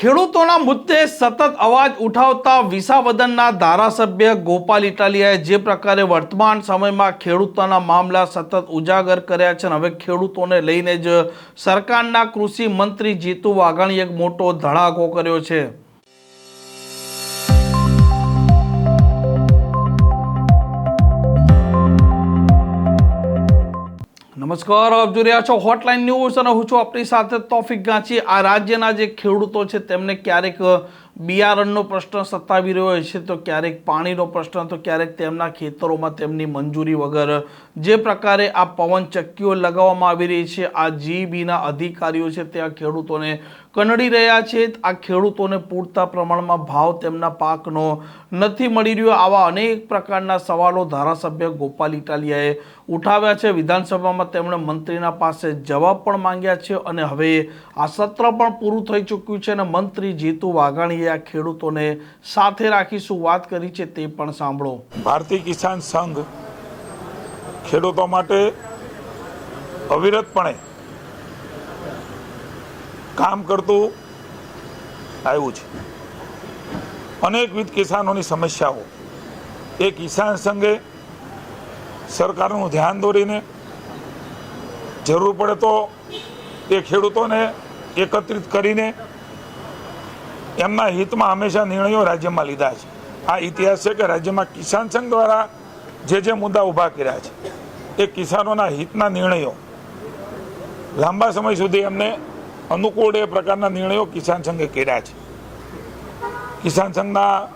ખેડૂતોના મુદ્દે સતત અવાજ ઉઠાવતા વિસાવદનના ધારાસભ્ય ગોપાલ ઇટાલિયાએ જે પ્રકારે વર્તમાન સમયમાં ખેડૂતોના મામલા સતત ઉજાગર કર્યા છે અને હવે ખેડૂતોને લઈને જ સરકારના કૃષિ મંત્રી જીતુ વાઘાણીએ એક મોટો ધડાકો કર્યો છે। નમસ્કાર, આપ જોઈ રહ્યા છો હોટલાઇન ન્યૂઝ અને હું છું આપણી સાથે તોફિક ગાંચી। આ રાજ્યના જે ખેડૂતો છે તેમને ક્યારેક બિયારણનો પ્રશ્ન સતાવી રહ્યો છે, તો ક્યારેક પાણીનો પ્રશ્ન, તો ક્યારેક તેમના ખેતરોમાં તેમની મંજૂરી વગર જે પ્રકારે આ પવનચક્કીઓ લગાવવામાં આવી રહી છે, આ જીબીના અધિકારીઓ છે તે આ ખેડૂતોને કનડી રહ્યા છે। આ ખેડૂતોને પૂરતા પ્રમાણમાં ભાવ તેમના પાકનો નથી મળી રહ્યો। આવા અનેક પ્રકારના સવાલો ધારાસભ્ય ગોપાલ ઇટાલિયાએ ઉઠાવ્યા છે। વિધાનસભામાં તેમણે મંત્રીના પાસે જવાબ પણ માંગ્યા છે અને હવે આ સત્ર પણ પૂરું થઈ ચૂક્યું છે અને મંત્રી જીતુ વાઘાણીએ આ ખેડૂતોને સાથે રાખી શું વાત કરી છે તે પણ સાંભળો। ભારતીય કિસાન સંઘ ખેડૂતો માટે અવિરતપણે કામ કરતું આવ્યું છે। અનેકવિધ કિસાનોની સમસ્યાઓ એ કિસાન સંઘે સરકારનું ધ્યાન દોરીને જરૂર પડે તો એ ખેડૂતોને એકત્રિત કરીને એમના હિતમાં હંમેશા નિર્ણયો રાજ્યમાં લીધા છે। આ ઇતિહાસ છે કે રાજ્યમાં કિસાન સંઘ દ્વારા જે મુદ્દા ઊભા કર્યા છે એ કિસાનોના હિતના નિર્ણયો લાંબા સમય સુધી એમને અનુકૂળ એ પ્રકારના નિર્ણયો કિસાન સંઘે કર્યા છે। કિસાન સંઘના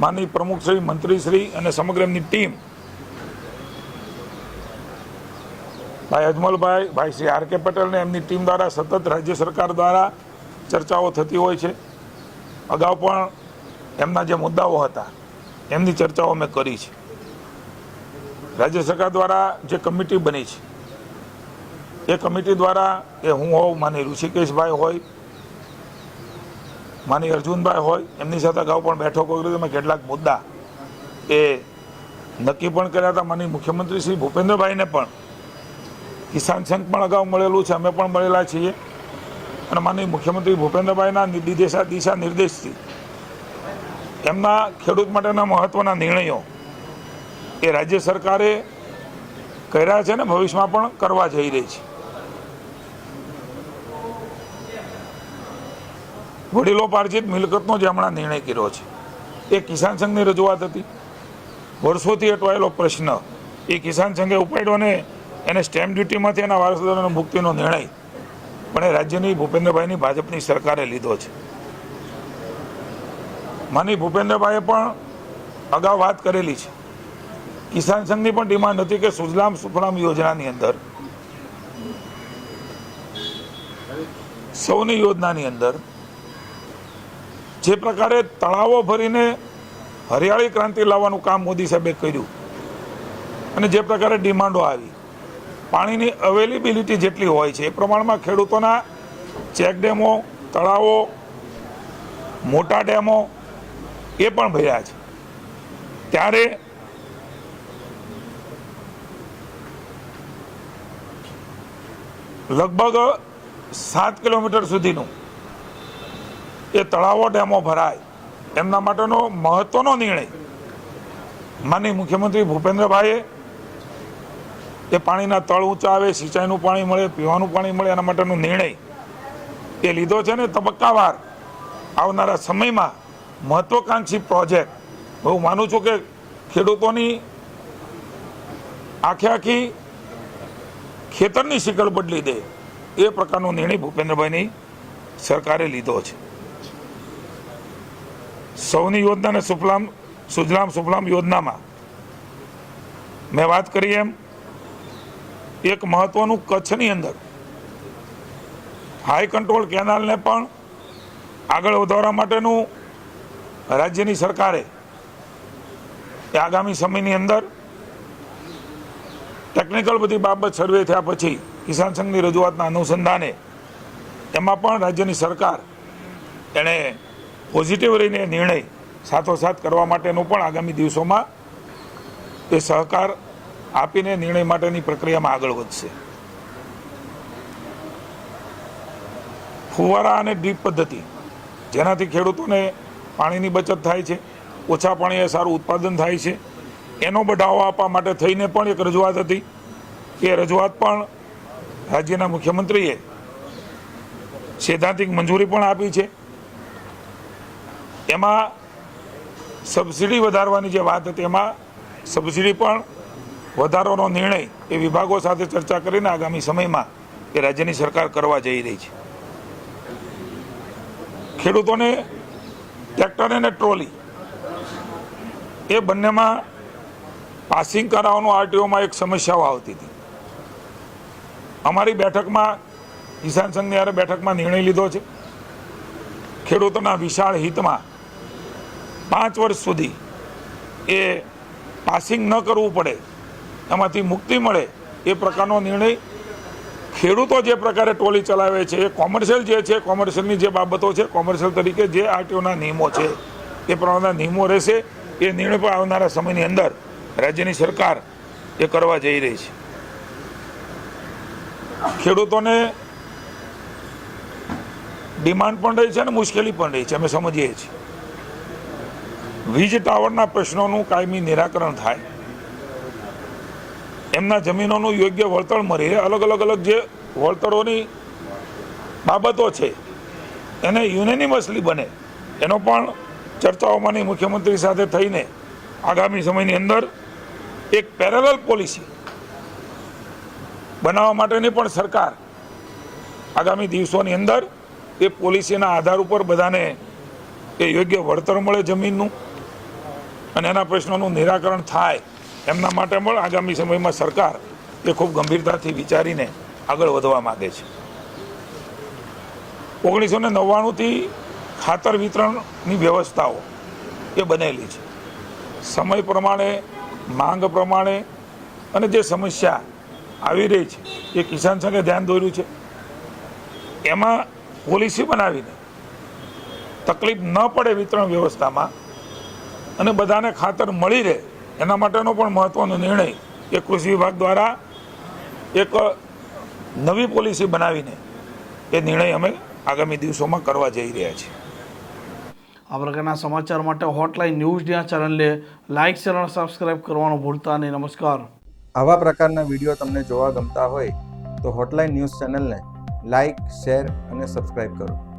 માનનીય પ્રમુખશ્રી, મંત્રીશ્રી અને સમગ્ર એમની ટીમ, ભાઈ અજમલભાઈ, ભાઈ શ્રી આર કે પટેલને એમની ટીમ દ્વારા સતત રાજ્ય સરકાર દ્વારા ચર્ચાઓ થતી હોય છે। અગાઉ પણ એમના જે મુદ્દાઓ હતા એમની ચર્ચાઓ મેં કરી છે। રાજ્ય સરકાર દ્વારા જે કમિટી બની છે એ કમિટી દ્વારા એ હું હોઉં, માની ઋષિકેશભાઈ હોય, માની અર્જુનભાઈ હોય, એમની સાથે અગાઉ પણ બેઠકો કરી મેં કેટલાક મુદ્દા એ નક્કી પણ કર્યા હતા। માની મુખ્યમંત્રી શ્રી ભૂપેન્દ્રભાઈને પણ કિસાન સંઘ પણ અગાઉ મળેલું છે, અમે પણ મળેલા છીએ અને માનનીય મુખ્યમંત્રી ભૂપેન્દ્રભાઈના દિશા નિર્દેશથી એમના ખેડૂત માટેના મહત્વના નિર્ણયો એ રાજ્ય સરકારે કર્યા છે ને ભવિષ્યમાં પણ કરવા જઈ રહી છે। વડીલોપાર્જિત મિલકતનો જે હમણાં નિર્ણય કર્યો છે એ કિસાન સંઘની રજૂઆત હતી। વર્ષોથી અટવાયેલો પ્રશ્ન એ કિસાન સંઘે ઉપાડ્યો ને એને સ્ટેમ્પ ડ્યુટીમાંથી એના વારસદારોને મુક્તિનો નિર્ણય પણ એ રાજ્યની ભૂપેન્દ્રભાઈની ભાજપની સરકારે લીધો છે। માની ભૂપેન્દ્રભાઈએ પણ અગાઉ વાત કરેલી છે। કિસાન સંઘની પણ ડિમાન્ડ હતી કે સુજલામ સુફલામ યોજનાની અંદર, સૌની યોજનાની અંદર જે પ્રકારે તળાવો ભરીને હરિયાળી ક્રાંતિ લાવવાનું કામ મોદી સાહેબે કર્યું અને જે પ્રકારે ડિમાન્ડો આવી, પાણીની અવેલેબિલિટી જેટલી હોય છે એ પ્રમાણમાં ખેડૂતોના ચેક ડેમો, તળાવો, મોટા ડેમો એ પણ ભર્યા છે। ત્યારે લગભગ 7 કિલોમીટર સુધીનું એ તળાવો, ડેમો ભરાય એમના માટેનો મહત્વનો નિર્ણય માનનીય મુખ્યમંત્રી ભૂપેન્દ્રભાઈએ એ પાણીના તળ ઊંચા આવે, સિંચાઈનું પાણી મળે, પીવાનું પાણી મળે એના માટેનો નિર્ણય એ લીધો છે ને તબક્કાવાર આવનારા સમયમાં મહત્વકાંક્ષી પ્રોજેક્ટ હું માનું છું કે ખેડૂતોની આખી ખેતરની શિકલ બદલી દે એ પ્રકારનો નિર્ણય ભૂપેન્દ્રભાઈની સરકારે લીધો છે। સૌની યોજના અને સુજલામ સુફલામ યોજનામાં મેં વાત કરી એમ એક મહત્વનું કચ્છની અંદર હાઈ કંટ્રોલ કેનાલને પણ આગળ વધારવા માટેનું રાજ્યની સરકારે એ આગામી સમયની અંદર ટેકનિકલ બધી બાબત સર્વે થયા પછી કિસાન સંઘની રજૂઆતના અનુસંધાને એમાં પણ રાજ્યની સરકાર એણે પોઝિટિવ રહીને નિર્ણય સાથોસાથ કરવા માટેનું પણ આગામી દિવસોમાં એ સહકાર આપીને નિર્ણય માટેની પ્રક્રિયામાં આગળ વધશે। ફુવારા અને ડ્રીપ પદ્ધતિ જેનાથી ખેડૂતોને પાણીની બચત થાય છે, ઓછા પાણીએ સારું ઉત્પાદન થાય છે. એનો બઢાવો આપવા માટે થઈને પણ એક રજૂઆત હતી. એ રજૂઆત પણ રાજ્યના મુખ્યમંત્રીએ સૈદ્ધાંતિક મંજૂરી પણ આપી છે. એમાં સબસિડી વધારવાની જે વાત હતી, એમાં સબસિડી પણ વધારવાનો નિર્ણય એ વિભાગો સાથે ચર્ચા કરીને આગામી સમયમાં એ રાજ્યની સરકાર કરવા જઈ રહી છે. ખેડૂતોને ટ્રેક્ટર અને ટ્રોલી એ બંનેમાં પાસિંગ કરાવવાનું આરટીઓમાં એક સમસ્યાઓ આવતી હતી. અમારી બેઠકમાં કિસાન સંઘની હારે બેઠકમાં નિર્ણય લીધો છે. ખેડૂતોના વિશાળ હિતમાં 5 વર્ષ સુધી એ પાસિંગ ન કરવું પડે, એમાંથી મુક્તિ મળે એ પ્રકારનો નિર્ણય. ખેડૂતો જે પ્રકારે ટોલી ચલાવે છે એ કોમર્શિયલ જે છે, કોમર્શિયલની જે બાબતો છે, કોમર્શિયલ તરીકે જે આરટીઓના નિયમો છે એ પ્રમાણેના નિયમો રહેશે. એ નિર્ણય પણ આવનારા સમયની અંદર રાજ્યની સરકાર એ કરવા જઈ રહી છે. ખેડૂતોને ડિમાન્ડ પણ રહી છે અને મુશ્કેલી પણ રહી છે, અમે સમજીએ છીએ. વીજ ટાવરના પ્રશ્નોનું કાયમી નિરાકરણ થાય, એમના જમીનોનું યોગ્ય વળતર મળી રહે. અલગ જે વળતરોની બાબતો છે એને યુનેનિમસલી બને, એનો પણ ચર્ચાઓમાંની મુખ્યમંત્રી સાથે થઈને આગામી સમયની અંદર એક પેરેલલ પોલિસી બનાવવા માટેની પણ સરકાર આગામી દિવસોની અંદર એ પોલિસીના આધાર ઉપર બધાને એ યોગ્ય વળતર મળે જમીનનું અને એના પ્રશ્નોનું નિરાકરણ થાય, એમના માટે પણ આગામી સમયમાં સરકાર એ ખૂબ ગંભીરતાથી વિચારીને આગળ વધવા માગે છે. 1999થી ખાતર વિતરણની વ્યવસ્થાઓ એ બનેલી છે. સમય પ્રમાણે, માંગ પ્રમાણે અને જે સમસ્યા આવી રહી છે એ કિસાન સંઘે ધ્યાન દોર્યું છે. એમાં પોલિસી બનાવીને તકલીફ ન પડે વિતરણ વ્યવસ્થામાં અને બધાને ખાતર મળી રહે એના માટેનો પણ મહત્વનો નિર્ણય એ કૃષિ વિભાગ દ્વારા એક નવી પોલિસી બનાવીને એ નિર્ણય અમે આગામી દિવસોમાં કરવા જઈ રહ્યા છીએ. આ પ્રકારના સમાચાર માટે હોટલાઇન ન્યૂઝ ચેનલને લાઇક, શેર અને સબસ્ક્રાઇબ કરવાનું ભૂલતા નહીં. નમસ્કાર. આવા પ્રકારના વિડીયો તમને જોવા ગમતા હોય તો હોટલાઇન ન્યૂઝ ચેનલને લાઇક, શેર અને સબસ્ક્રાઇબ કરો.